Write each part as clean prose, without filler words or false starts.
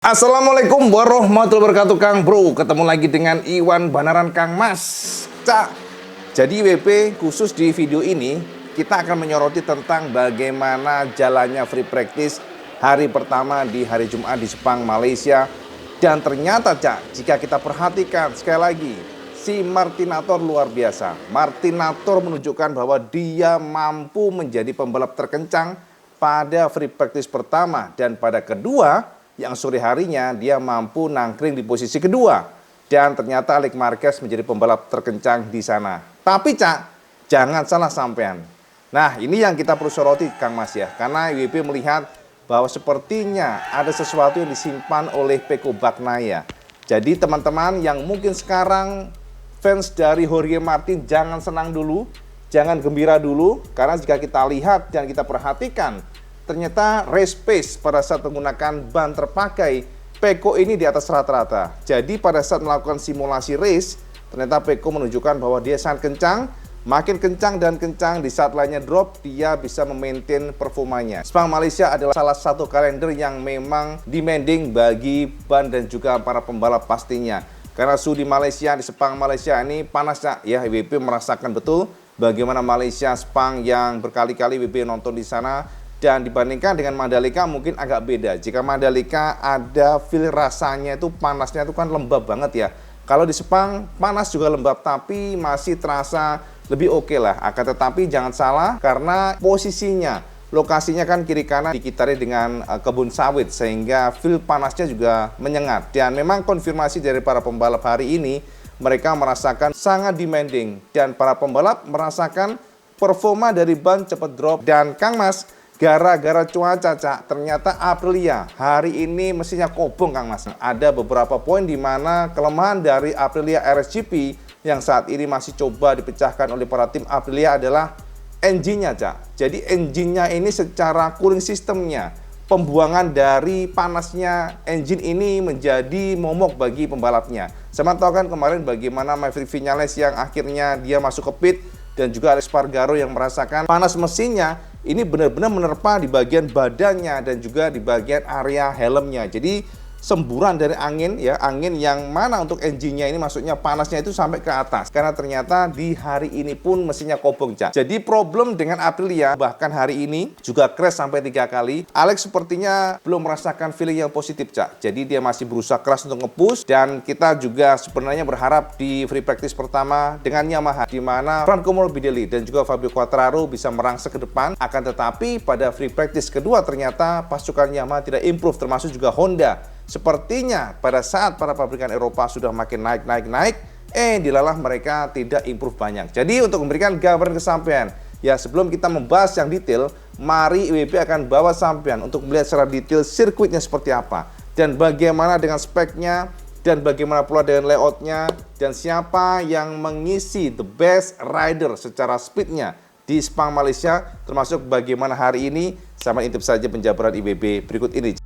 Assalamualaikum warahmatullahi wabarakatuh Kang Bro. Ketemu lagi dengan Iwan Banaran Kang Mas. Cak. Jadi WP khusus di video ini kita akan menyoroti tentang bagaimana jalannya free practice hari pertama di hari Jumat di Sepang, Malaysia. Dan ternyata Cak, jika kita perhatikan sekali lagi, si Martinator luar biasa. Martinator menunjukkan bahwa dia mampu menjadi pembalap terkencang pada free practice pertama dan pada kedua. Yang sore harinya dia mampu nangkring di posisi kedua. Dan ternyata Alex Marquez menjadi pembalap terkencang di sana. Tapi Cak, jangan salah sampean. Nah ini yang kita perlu soroti Kang Mas ya. Karena WP melihat bahwa sepertinya ada sesuatu yang disimpan oleh Pecco Bagnaia. Jadi teman-teman yang mungkin sekarang fans dari Jorge Martin jangan senang dulu. Jangan gembira dulu. Karena jika kita lihat dan kita perhatikan, ternyata race pace pada saat menggunakan ban terpakai Pecco ini di atas rata-rata. Jadi pada saat melakukan simulasi race, ternyata Pecco menunjukkan bahwa dia sangat kencang. Makin kencang dan kencang, di saat lainnya drop, dia bisa memaintain performanya. Sepang Malaysia adalah salah satu kalender yang memang demanding bagi ban dan juga para pembalap pastinya. Karena suhu di Malaysia, di Sepang Malaysia ini panasnya ya. WP merasakan betul bagaimana Malaysia, Sepang yang berkali-kali WP nonton di sana. Dan dibandingkan dengan Mandalika mungkin agak beda. Jika Mandalika ada feel rasanya itu panasnya itu kan lembab banget ya. Kalau di Sepang panas juga lembab tapi masih terasa lebih oke lah. Akan tetapi jangan salah karena posisinya, lokasinya kan kiri kanan dikitari dengan kebun sawit sehingga feel panasnya juga menyengat. Dan memang konfirmasi dari para pembalap hari ini mereka merasakan sangat demanding dan para pembalap merasakan performa dari ban cepat drop. Dan Kang Mas, gara-gara cuaca Cak, ternyata Aprilia hari ini mesinnya kobong Kang Mas. Ada beberapa poin di mana kelemahan dari Aprilia RSGP yang saat ini masih coba dipecahkan oleh para tim Aprilia adalah engine-nya Cak. Jadi engine-nya ini secara cooling systemnya, pembuangan dari panasnya engine ini menjadi momok bagi pembalapnya. Sama tahu kan kemarin bagaimana Maverick Vinales yang akhirnya dia masuk ke pit dan juga Alex Espargaro yang merasakan panas mesinnya ini benar-benar menerpa di bagian badannya dan juga di bagian area helmnya. Jadi semburan dari angin ya, angin yang mana untuk engine-nya ini maksudnya panasnya itu sampai ke atas. Karena ternyata di hari ini pun mesinnya kobong Cak. Jadi problem dengan Aprilia bahkan hari ini juga crash sampai 3 kali. Alex sepertinya belum merasakan feeling yang positif Cak. Jadi dia masih berusaha keras untuk nge-push dan kita juga sebenarnya berharap di free practice pertama dengan Yamaha di mana Franco Morbidelli dan juga Fabio Quartararo bisa merangsek ke depan. Akan tetapi pada free practice kedua ternyata pasukan Yamaha tidak improve, termasuk juga Honda. Sepertinya pada saat para pabrikan Eropa sudah makin naik, dilalah mereka tidak improve banyak. Jadi untuk memberikan gambaran kesampean, ya sebelum kita membahas yang detail, mari IWB akan bawa sampean untuk melihat secara detail sirkuitnya seperti apa. Dan bagaimana dengan speknya, dan bagaimana pula dengan layoutnya, dan siapa yang mengisi the best rider secara speednya di Sepang Malaysia, termasuk bagaimana hari ini, sama intip saja penjabaran IWB berikut ini.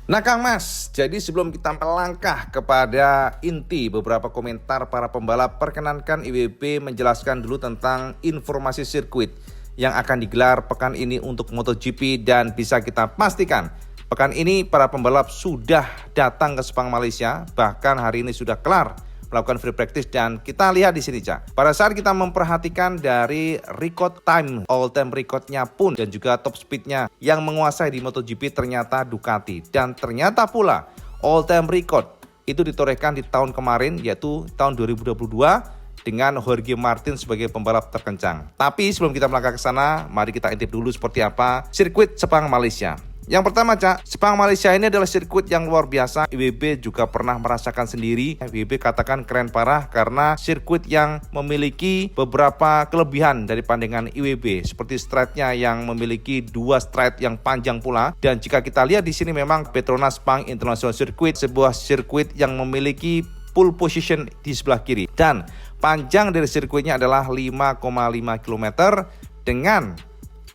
Nah Kang Mas, jadi sebelum kita melangkah kepada inti beberapa komentar para pembalap, perkenankan IWB menjelaskan dulu tentang informasi sirkuit yang akan digelar pekan ini untuk MotoGP. Dan bisa kita pastikan pekan ini para pembalap sudah datang ke Sepang Malaysia, bahkan hari ini sudah kelar melakukan free practice. Dan kita lihat di sini Cak, pada saat kita memperhatikan dari record time, all time recordnya pun dan juga top speednya yang menguasai di MotoGP ternyata Ducati. Dan ternyata pula all time record itu ditorehkan di tahun kemarin, yaitu tahun 2022 dengan Jorge Martin sebagai pembalap terkencang. Tapi sebelum kita melangkah ke sana, mari kita intip dulu seperti apa sirkuit Sepang Malaysia. Yang pertama Cak, Sepang Malaysia ini adalah sirkuit yang luar biasa. IWB juga pernah merasakan sendiri. IWB katakan keren parah karena sirkuit yang memiliki beberapa kelebihan dari pandangan IWB. Seperti straight-nya yang memiliki 2 straight yang panjang pula. Dan jika kita lihat di sini memang Petronas Sepang International Circuit, sebuah sirkuit yang memiliki pole position di sebelah kiri. Dan panjang dari sirkuitnya adalah 5,5 km dengan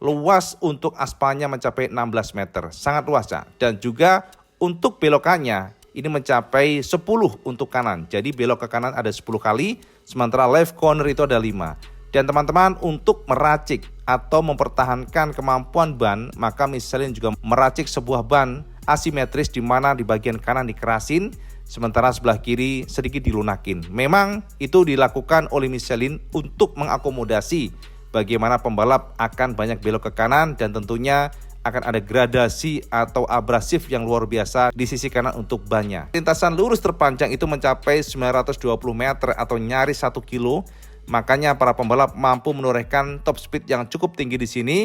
luas untuk aspalnya mencapai 16 meter. Sangat luas Cak. Dan juga untuk belokannya ini mencapai 10 untuk kanan. Jadi belok ke kanan ada 10 kali, sementara left corner itu ada 5. Dan teman-teman untuk meracik atau mempertahankan kemampuan ban, maka Michelin juga meracik sebuah ban asimetris di mana di bagian kanan dikerasin, sementara sebelah kiri sedikit dilunakin. Memang itu dilakukan oleh Michelin untuk mengakomodasi bagaimana pembalap akan banyak belok ke kanan dan tentunya akan ada gradasi atau abrasif yang luar biasa di sisi kanan untuk bannya. Lintasan lurus terpanjang itu mencapai 920 meter atau nyaris 1 kilo. Makanya para pembalap mampu menorehkan top speed yang cukup tinggi di sini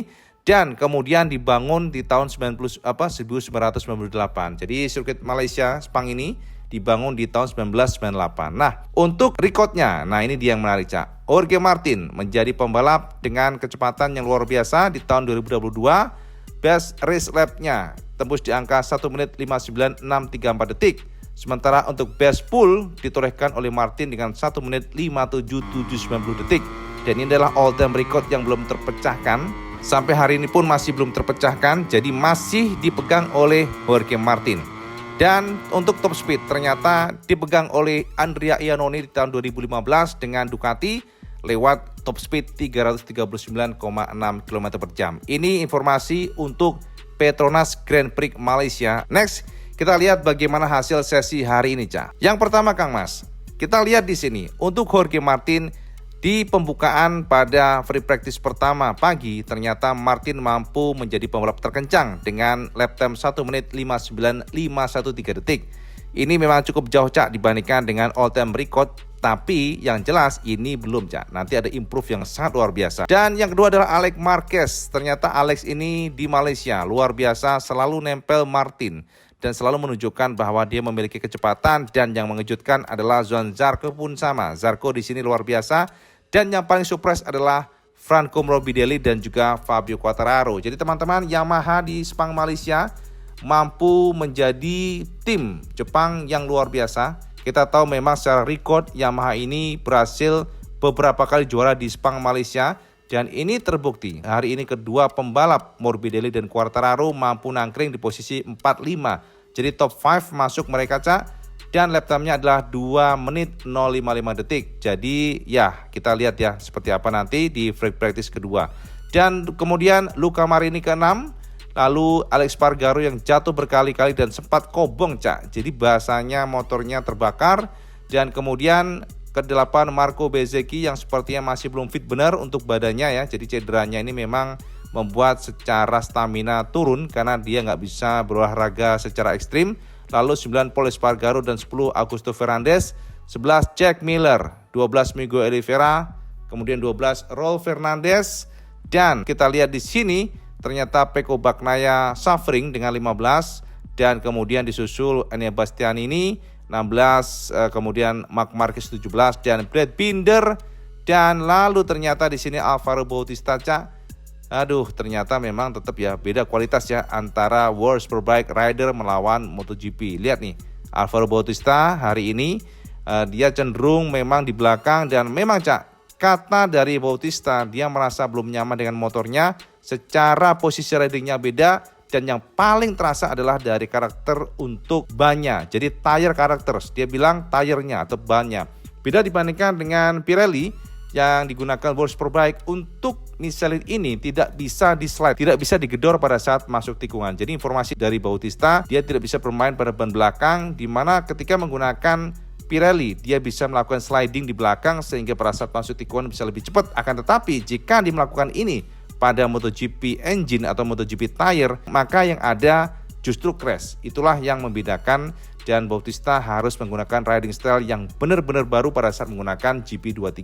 dan kemudian dibangun di tahun 1998. Jadi sirkuit Malaysia Sepang ini dibangun di tahun 1998. Nah, untuk rekodnya, nah ini dia yang menarik, Cak. Jorge Martin menjadi pembalap dengan kecepatan yang luar biasa di tahun 2022. Best race lap-nya tembus di angka 1 menit 59.634 detik. Sementara untuk best pull ditorehkan oleh Martin dengan 1 menit 57.790 detik. Dan ini adalah all time record yang belum terpecahkan. Sampai hari ini pun masih belum terpecahkan, jadi masih dipegang oleh Jorge Martin. Dan untuk top speed ternyata dipegang oleh Andrea Iannone di tahun 2015 dengan Ducati lewat top speed 339,6 km per jam. Ini informasi untuk Petronas Grand Prix Malaysia. Next, kita lihat bagaimana hasil sesi hari ini, Cak. Yang pertama, Kang Mas, kita lihat di sini untuk Jorge Martin di pembukaan pada free practice pertama pagi, ternyata Martin mampu menjadi pembalap terkencang dengan lap time 1 menit 59.513 detik. Ini memang cukup jauh, Cak, dibandingkan dengan all time record. Tapi yang jelas ini belum, Cak. Nanti ada improve yang sangat luar biasa. Dan yang kedua adalah Alex Marquez. Ternyata Alex ini di Malaysia luar biasa, selalu nempel Martin dan selalu menunjukkan bahwa dia memiliki kecepatan. Dan yang mengejutkan adalah Joan Zarco pun sama. Zarco di sini luar biasa. Dan yang paling surprise adalah Franco Morbidelli dan juga Fabio Quartararo. Jadi teman-teman, Yamaha di Sepang Malaysia mampu menjadi tim Jepang yang luar biasa. Kita tahu memang secara record Yamaha ini berhasil beberapa kali juara di Sepang Malaysia. Dan ini terbukti hari ini kedua pembalap Morbidelli dan Quartararo mampu nangkring di posisi 45. Jadi top 5 masuk mereka, Cak. Dan lap time-nya adalah 2 menit 055 detik. Jadi ya kita lihat ya seperti apa nanti di free practice kedua. Dan kemudian Luca Marini ke-6. Lalu Alex Spargaro yang jatuh berkali-kali dan sempat kobong, Cak. Jadi bahasanya motornya terbakar. Dan kemudian ke-8 Marco Bezzecchi yang sepertinya masih belum fit benar untuk badannya ya. Jadi cederanya ini memang membuat secara stamina turun karena dia nggak bisa berolahraga secara ekstrim. Lalu 9 Pol Espargaro dan 10 Augusto Fernandez, 11 Jack Miller, 12 Miguel Oliveira, kemudian 12 Rolf Fernandez. Dan kita lihat di sini ternyata Pecco Bagnaia suffering dengan 15 dan kemudian disusul Enea Bastianini 16, kemudian Marc Marquez 17 dan Brad Binder. Dan lalu ternyata di sini Alvaro Bautista, Cak. Aduh, ternyata memang tetap ya beda kualitas ya antara World Superbike Rider melawan MotoGP. Lihat nih, Alvaro Bautista hari ini dia cenderung memang di belakang dan memang, Cak, kata dari Bautista dia merasa belum nyaman dengan motornya. Secara posisi ridingnya beda dan yang paling terasa adalah dari karakter untuk bannya. Jadi tire characters, dia bilang tire-nya atau bannya. Beda dibandingkan dengan Pirelli yang digunakan World Superbike. Untuk Michelin ini tidak bisa di slide, tidak bisa digedor pada saat masuk tikungan. Jadi informasi dari Bautista, dia tidak bisa bermain pada ban belakang, di mana ketika menggunakan Pirelli dia bisa melakukan sliding di belakang sehingga pada saat masuk tikungan bisa lebih cepat. Akan tetapi jika dia melakukan ini pada MotoGP engine atau MotoGP tire, maka yang ada justru crash. Itulah yang membedakan. Dan Bautista harus menggunakan riding style yang benar-benar baru pada saat menggunakan GP23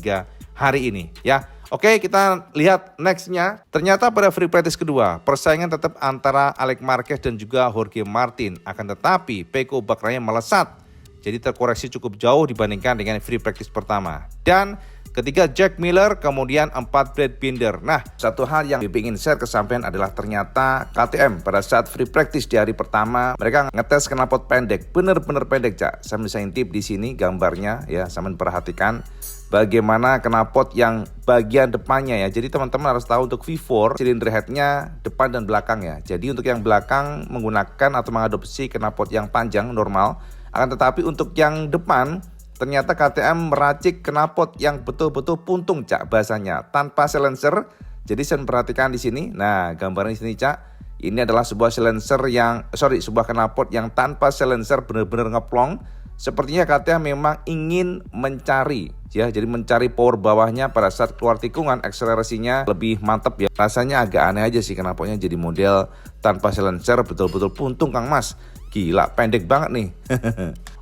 hari ini ya. Oke, kita lihat nextnya. Ternyata pada free practice kedua persaingan tetap antara Alex Marquez dan juga Jorge Martin. Akan tetapi Pecco Bagnaia melesat, jadi terkoreksi cukup jauh dibandingkan dengan free practice pertama. Dan ketiga Jack Miller, kemudian 4 Brad Binder. Nah, satu hal yang ingin share ke sampean adalah ternyata KTM pada saat free practice di hari pertama mereka ngetes knalpot pendek, bener-bener pendek, Cak. Saya bisa intip di sini gambarnya ya, sampean perhatikan bagaimana knalpot yang bagian depannya ya. Jadi teman-teman harus tahu untuk V4 silinder headnya depan dan belakang ya. Jadi untuk yang belakang menggunakan atau mengadopsi knalpot yang panjang normal. Akan tetapi untuk yang depan ternyata KTM meracik knalpot yang betul-betul puntung, Cak, bahasanya tanpa silencer. Jadi saya perhatikan di sini. Nah, gambarnya di sini, Cak. Ini adalah sebuah sebuah knalpot yang tanpa silencer benar-benar ngeplong. Sepertinya KTM memang ingin mencari jadi mencari power bawahnya pada saat keluar tikungan, akselerasinya lebih mantap ya. Rasanya agak aneh aja sih knalpotnya jadi model tanpa silencer, betul-betul puntung Kang Mas. Gila, pendek banget nih.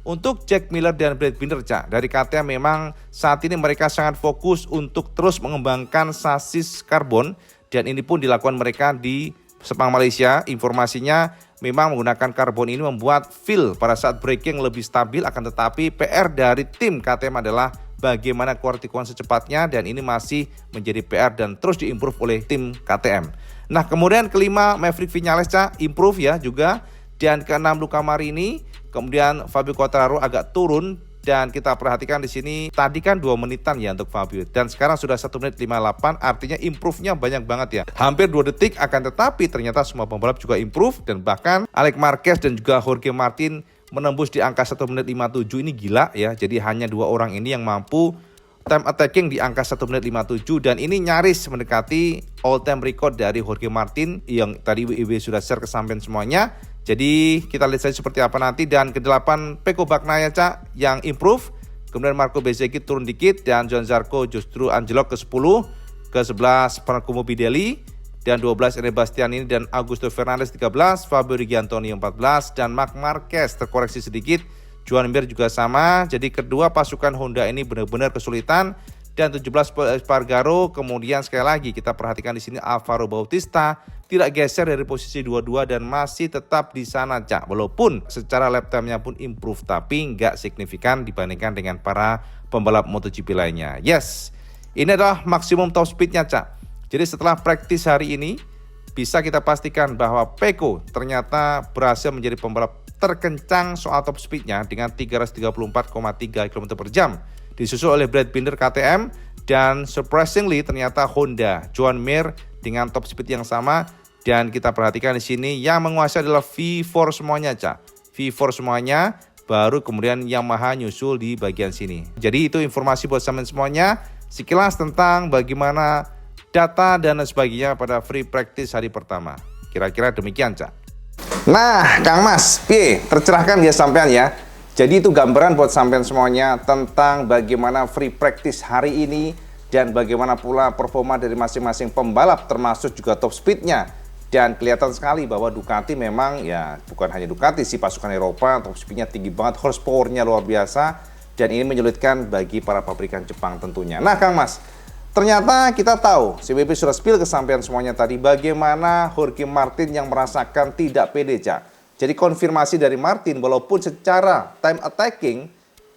Untuk Jack Miller dan Brad Binder, dari KTM memang saat ini mereka sangat fokus untuk terus mengembangkan sasis karbon, dan ini pun dilakukan mereka di Sepang Malaysia. Informasinya memang menggunakan karbon ini membuat feel pada saat braking lebih stabil, akan tetapi PR dari tim KTM adalah bagaimana keluar tikungan secepatnya, dan ini masih menjadi PR dan terus diimprove oleh tim KTM. Nah, kemudian kelima Maverick Viñales improve ya juga, dan keenam Luca Marini, kemudian Fabio Quartararo agak turun. Dan kita perhatikan di sini tadi kan 2 menitan ya untuk Fabio, dan sekarang sudah 1 menit 58, artinya improve-nya banyak banget ya. Hampir 2 detik, akan tetapi ternyata semua pembalap juga improve, dan bahkan Alex Marquez dan juga Jorge Martin menembus di angka 1 menit 57. Ini gila ya. Jadi hanya 2 orang ini yang mampu time attacking di angka 1 menit 57, dan ini nyaris mendekati all time record dari Jorge Martin yang tadi WIW sudah share ke sampean semuanya. Jadi kita lihat saja seperti apa nanti. Dan ke-8 Pecco Bagnaia yang improve, kemudian Marco Bezzecchi turun dikit, dan Johann Zarco justru anjlok ke 10, ke-11 Franco Morbidelli, dan 12 Enea Bastianini dan Augusto Fernandez 13, Fabio Di Giannantonio 14, dan Marc Marquez terkoreksi sedikit. Joan Mir juga sama. Jadi kedua pasukan Honda ini benar-benar kesulitan. Dan 17 Espargaro. Kemudian sekali lagi kita perhatikan di sini Alvaro Bautista tidak geser dari posisi 22 dan masih tetap di sana walaupun secara lap time-nya pun improve, tapi nggak signifikan dibandingkan dengan para pembalap MotoGP lainnya. Yes, ini adalah maksimum top speed-nya Jadi setelah praktis hari ini bisa kita pastikan bahwa Pecco ternyata berhasil menjadi pembalap terkencang soal top speed-nya dengan 334,3 km per jam. Disusul oleh Brad Binder KTM, dan surprisingly ternyata Honda Joan Mir dengan top speed yang sama. Dan kita perhatikan di sini yang menguasai adalah V4 semuanya V4 semuanya, baru kemudian Yamaha nyusul di bagian sini. Jadi itu informasi buat teman semuanya, sekilas tentang bagaimana data dan sebagainya pada free practice hari pertama. Kira-kira demikian Nah, Kang Mas, tercerahkan ya sampean ya. Jadi itu gambaran buat sampean semuanya tentang bagaimana free practice hari ini, dan bagaimana pula performa dari masing-masing pembalap termasuk juga top speednya. Dan kelihatan sekali bahwa Ducati memang ya bukan hanya Ducati sih, pasukan Eropa top speednya tinggi banget, horsepower-nya luar biasa, dan ini menyulitkan bagi para pabrikan Jepang tentunya. Nah Kang Mas, ternyata kita tahu CWP sudah spill ke sampean semuanya tadi bagaimana Jorge Martin yang merasakan tidak pede Jadi konfirmasi dari Martin, walaupun secara time attacking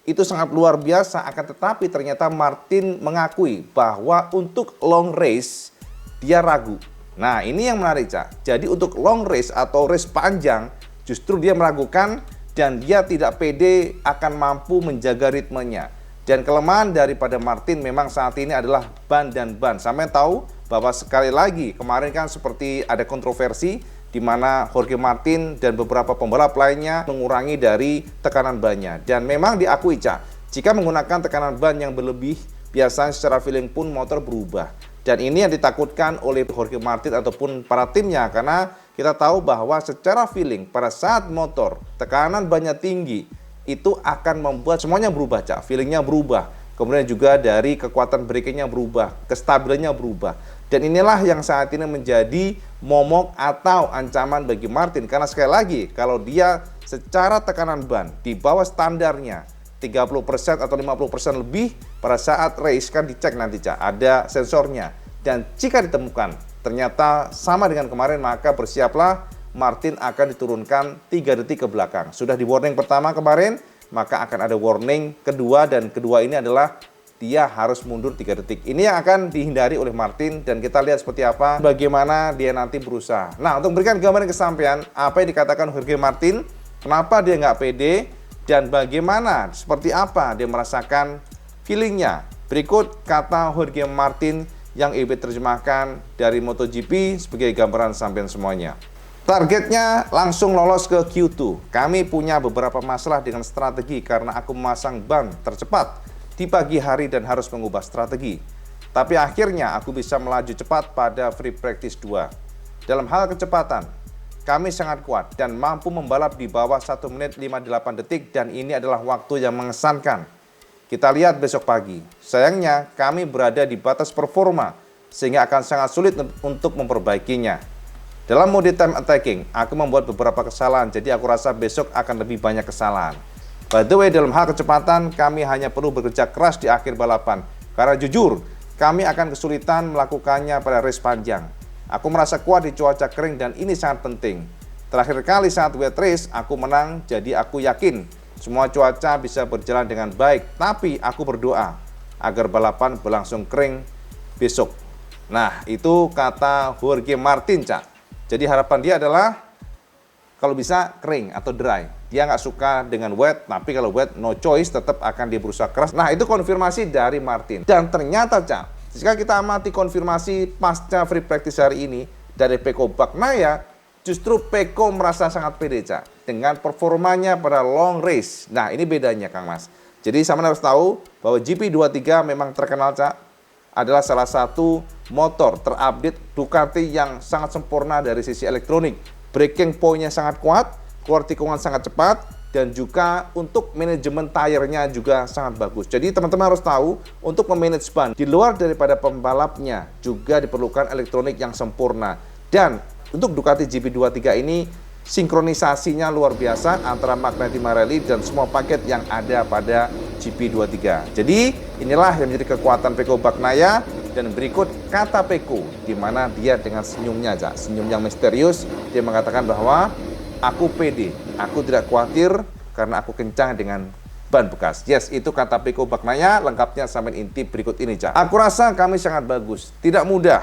itu sangat luar biasa, akan tetapi ternyata Martin mengakui bahwa untuk long race dia ragu. Nah ini yang menarik Jadi untuk long race atau race panjang justru dia meragukan, dan dia tidak pede akan mampu menjaga ritmenya. Dan kelemahan daripada Martin memang saat ini adalah ban dan ban. Sampai tahu bahwa sekali lagi kemarin kan seperti ada kontroversi di mana Jorge Martin dan beberapa pembalap lainnya mengurangi dari tekanan bannya. Dan memang diakui jika menggunakan tekanan ban yang berlebih, biasanya secara feeling pun motor berubah. Dan ini yang ditakutkan oleh Jorge Martin ataupun para timnya, karena kita tahu bahwa secara feeling pada saat motor tekanan bannya tinggi, itu akan membuat semuanya berubah feelingnya berubah. Kemudian juga dari kekuatan brakingnya berubah, kestabilannya berubah. Dan inilah yang saat ini menjadi momok atau ancaman bagi Martin. Karena sekali lagi, kalau dia secara tekanan ban di bawah standarnya 30% atau 50% lebih pada saat race, kan dicek nanti ada sensornya. Dan jika ditemukan ternyata sama dengan kemarin, maka bersiaplah Martin akan diturunkan 3 detik ke belakang. Sudah di warning pertama kemarin, maka akan ada warning kedua, dan kedua ini adalah dia harus mundur 3 detik. Ini yang akan dihindari oleh Martin, dan kita lihat seperti apa bagaimana dia nanti berusaha. Nah, untuk memberikan gambaran kesampaian apa yang dikatakan Jorge Martin, kenapa dia nggak pede, dan bagaimana, seperti apa dia merasakan feelingnya. Berikut kata Jorge Martin yang IB terjemahkan dari MotoGP sebagai gambaran sampean semuanya. Targetnya langsung lolos ke Q2. Kami punya beberapa masalah dengan strategi karena aku memasang ban tercepat di pagi hari dan harus mengubah strategi. Tapi akhirnya aku bisa melaju cepat pada free practice 2. Dalam hal kecepatan, kami sangat kuat dan mampu membalap di bawah 1 menit 58 detik dan ini adalah waktu yang mengesankan. Kita lihat besok pagi. Sayangnya kami berada di batas performa sehingga akan sangat sulit untuk memperbaikinya. Dalam mode time attacking, aku membuat beberapa kesalahan jadi aku rasa besok akan lebih banyak kesalahan. By the way, dalam hal kecepatan kami hanya perlu bekerja keras di akhir balapan karena jujur kami akan kesulitan melakukannya pada race panjang. Aku merasa kuat di cuaca kering dan ini sangat penting. Terakhir kali saat wet race, aku menang, jadi aku yakin semua cuaca bisa berjalan dengan baik. Tapi aku berdoa agar balapan berlangsung kering besok. Nah, itu kata Jorge Martin, Cak. Jadi harapan dia adalah kalau bisa kering atau dry. Dia nggak suka dengan wet, tapi kalau wet no choice, tetap akan dia berusaha keras. Nah, itu konfirmasi dari Martin. Dan ternyata, Cak, jika kita amati konfirmasi pasca free practice hari ini dari Pecco Bagnaia, justru Pecco merasa sangat pede, Cak, dengan performanya pada long race. Nah, ini bedanya, Kang Mas. Jadi sama harus tahu bahwa GP23 memang terkenal, Cak, adalah salah satu motor terupdate Ducati yang sangat sempurna dari sisi elektronik. Braking point-nya sangat kuat, keluar tikungan sangat cepat, dan juga untuk manajemen tire-nya juga sangat bagus. Jadi teman-teman harus tahu, untuk memanage ban di luar daripada pembalapnya juga diperlukan elektronik yang sempurna. Dan untuk Ducati GP23 ini sinkronisasinya luar biasa antara Magneti Marelli dan semua paket yang ada pada GP23. Jadi inilah yang menjadi kekuatan Pecco Bagnaia. Dan berikut kata Pecco, di mana dia dengan senyumnya, Cak, senyum yang misterius, dia mengatakan bahwa aku pede, aku tidak khawatir karena aku kencang dengan ban bekas. Yes, itu kata Pecco Bagnaia, lengkapnya sampai inti berikut ini, Cak. Aku rasa kami sangat bagus, tidak mudah,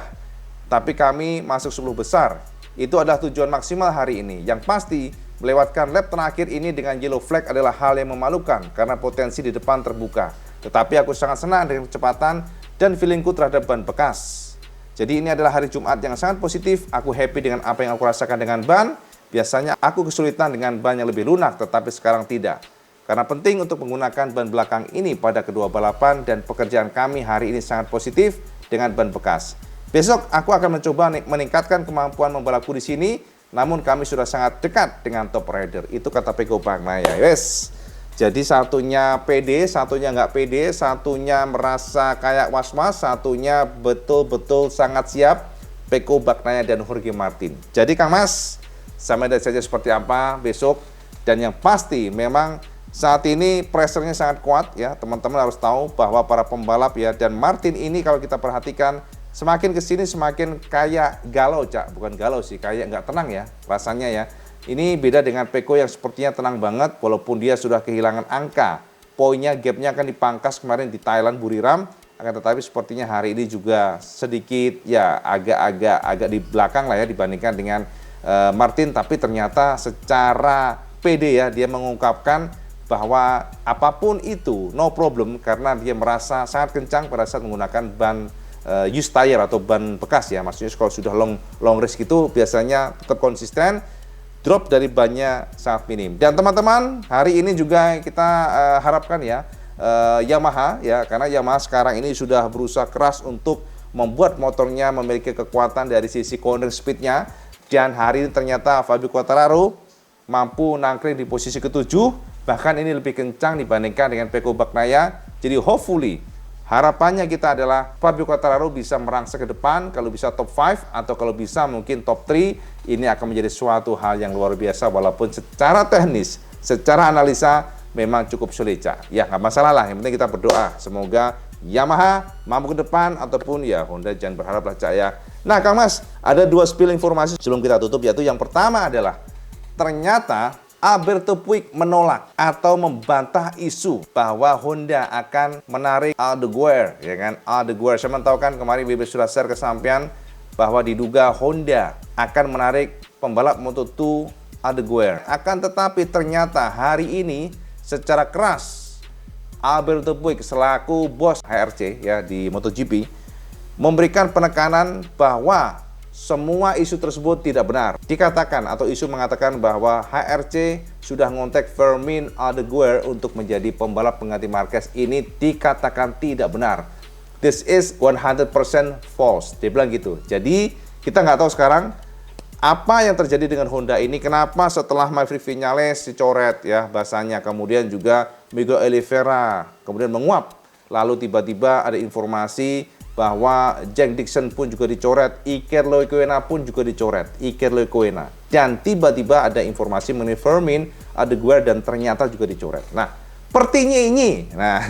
tapi kami masuk 10 besar. Itu adalah tujuan maksimal hari ini. Yang pasti, melewatkan lap terakhir ini dengan yellow flag adalah hal yang memalukan karena potensi di depan terbuka. Tetapi aku sangat senang dengan kecepatan dan feelingku terhadap ban bekas. Jadi ini adalah hari Jumat yang sangat positif. Aku happy dengan apa yang aku rasakan dengan ban. Biasanya aku kesulitan dengan ban yang lebih lunak, tetapi sekarang tidak. Karena penting untuk menggunakan ban belakang ini pada kedua balapan dan pekerjaan kami hari ini sangat positif dengan ban bekas. Besok aku akan mencoba meningkatkan kemampuan membalapku di sini, namun kami sudah sangat dekat dengan top rider. Itu kata Pecco Bagnaia. Yes. Jadi satunya pede, satunya nggak pede, satunya merasa kayak was-was, satunya betul-betul sangat siap. Pecco Bagnaia dan Jorge Martin. Jadi Kang Mas, sama saja seperti apa besok. Dan yang pasti memang saat ini pressure-nya sangat kuat ya. Teman-teman harus tahu bahwa para pembalap ya, dan Martin ini kalau kita perhatikan semakin kesini semakin kayak galau, Cak. Bukan galau sih, kayak nggak tenang ya rasanya ya. Ini beda dengan Pecco yang sepertinya tenang banget walaupun dia sudah kehilangan angka. Poinnya, gapnya akan dipangkas kemarin di Thailand Buriram. Akan tetapi sepertinya hari ini juga sedikit ya agak di belakang lah ya dibandingkan dengan Martin. Tapi ternyata secara pede ya dia mengungkapkan bahwa apapun itu no problem karena dia merasa sangat kencang pada saat menggunakan ban used tire atau ban bekas ya. Maksudnya kalau sudah long race gitu biasanya tetap konsisten. Drop dari bannya sangat minim. Dan teman-teman, hari ini juga kita harapkan ya Yamaha ya, karena Yamaha sekarang ini sudah berusaha keras untuk membuat motornya memiliki kekuatan dari sisi corner speednya. Dan hari ini ternyata Fabio Quartararo mampu nangkring di posisi ke-7, bahkan ini lebih kencang dibandingkan dengan Pecco Bagnaia. Jadi hopefully harapannya kita adalah Fabio Quartararo bisa merangsek ke depan, kalau bisa top 5 atau kalau bisa mungkin top 3. Ini akan menjadi suatu hal yang luar biasa walaupun secara teknis, secara analisa memang cukup sulit, Cak. Ya nggak masalah lah, yang penting kita berdoa semoga Yamaha mampu ke depan ataupun ya Honda jangan berharap lah, Cak ya. Nah Kang Mas, ada 2 spill informasi sebelum kita tutup, yaitu yang pertama adalah ternyata Alberto Puig menolak atau membantah isu bahwa Honda akan menarik Aldeguer, ya kan? Aldeguer, saya tahu kan kemarin WB sudah share ke sampean bahwa diduga Honda akan menarik pembalap Moto2 Aldeguer. Akan tetapi ternyata hari ini secara keras Alberto Puig selaku bos HRC ya di MotoGP memberikan penekanan bahwa semua isu tersebut tidak benar. Dikatakan atau isu mengatakan bahwa HRC sudah ngontek Fermin Aldeguer untuk menjadi pembalap pengganti Marquez. Ini dikatakan tidak benar. This is 100% false. Dia bilang gitu. Jadi kita nggak tahu sekarang Apa yang terjadi dengan Honda ini? Kenapa setelah Maverick Viñales dicoret ya bahasanya, kemudian juga Miguel Oliveira kemudian menguap, lalu tiba-tiba ada informasi bahwa Jack Dixon pun juga dicoret, Iker Lecuona pun juga dicoret, Iker Lecuona. Dan tiba-tiba ada informasi mengenai Fermin Adeguer dan ternyata juga dicoret. Nah, pertinya ini. Nah,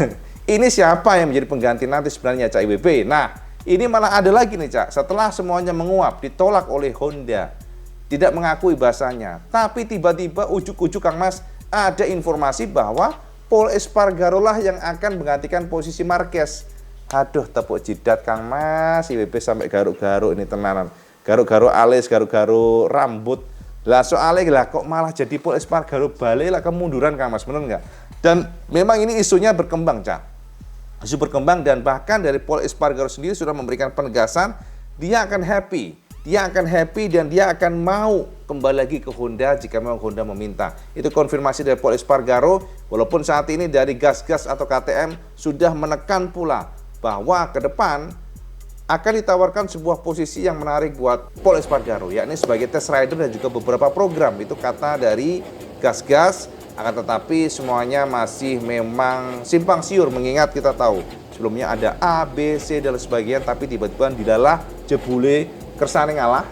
ini siapa yang menjadi pengganti nanti sebenarnya Cak IWB? Nah, ini malah ada lagi nih Cak, setelah semuanya menguap, ditolak oleh Honda, tidak mengakui bahasanya. Tapi tiba-tiba ujuk-ujuk Kang Mas, ada informasi bahwa Pol Espargaro lah yang akan menggantikan posisi Marquez. Aduh, tepuk jidat Kang Mas, IWB sampai garuk-garuk ini tenanan. Garuk-garuk alis, garuk-garuk rambut. Lah soalnya lah kok malah jadi Pol Espargaro balik lah kemunduran Kang Mas, bener nggak? Dan memang ini isunya berkembang, Cak. Isu berkembang dan bahkan dari Pol Espargaro sendiri sudah memberikan penegasan dia akan happy. Dia akan happy dan dia akan mau kembali lagi ke Honda jika memang Honda meminta. Itu konfirmasi dari Pol Espargaro, walaupun saat ini dari Gas-Gas atau KTM sudah menekan pula bahwa ke depan akan ditawarkan sebuah posisi yang menarik buat Pol Espargaro, yakni sebagai test rider dan juga beberapa program. Itu kata dari Gas-Gas, akan tetapi semuanya masih memang simpang siur, mengingat kita tahu sebelumnya ada A, B, C dan sebagainya, tapi tiba-tiba dilalah jebule kersane ngalah.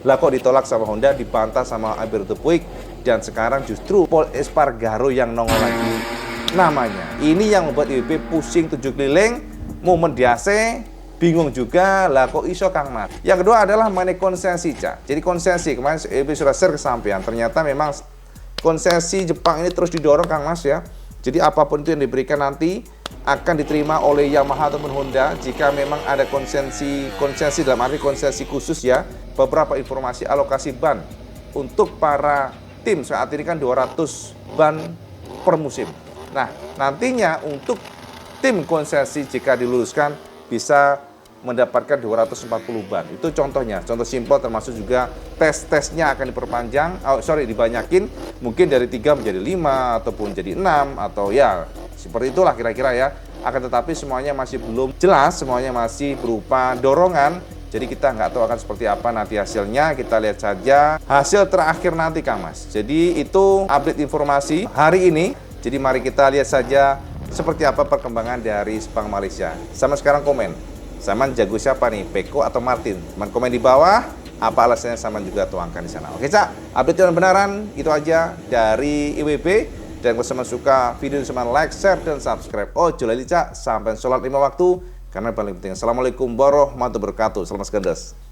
Lah kok ditolak sama Honda, dibantah sama Alberto Puig, dan sekarang justru Pol Espargaro yang nongol lagi namanya. Ini yang membuat IWB pusing 7 keliling, mau mendiase, bingung juga, lah kok iso Kang Mas. Yang kedua adalah mengenai konsesi, Cak. Jadi konsesi, kemarin IWB sudah share kesampaian, ternyata memang konsesi Jepang ini terus didorong Kang Mas ya. Jadi apapun itu yang diberikan nanti akan diterima oleh Yamaha ataupun Honda jika memang ada konsesi dalam arti konsesi khusus ya, beberapa informasi alokasi ban untuk para tim saat ini kan 200 ban per musim. Nah, nantinya untuk tim konsesi jika diluluskan bisa mendapatkan 240 ban. Itu contohnya, contoh simpel, termasuk juga tes-tesnya akan diperpanjang, dibanyakin, mungkin dari 3 menjadi 5 ataupun jadi 6 atau ya seperti itulah kira-kira ya. Akan tetapi semuanya masih belum jelas, semuanya masih berupa dorongan. Jadi kita nggak tahu akan seperti apa nanti hasilnya, kita lihat saja hasil terakhir nanti Kang Mas. Jadi itu update informasi hari ini. Jadi mari kita lihat saja seperti apa perkembangan dari Sepang Malaysia. Sama sekarang komen, Saman jago siapa nih, Peko atau Martin? Teman komen di bawah, apa alasannya Saman juga tuangkan di sana. Oke Cak, update yang benaran itu aja dari IWB. Dan kalau Saman suka video ini, Saman like, share, dan subscribe. Oh lali Cak, sampai sholat 5 waktu, karena paling penting. Assalamualaikum warahmatullahi wabarakatuh. Selamat segendes.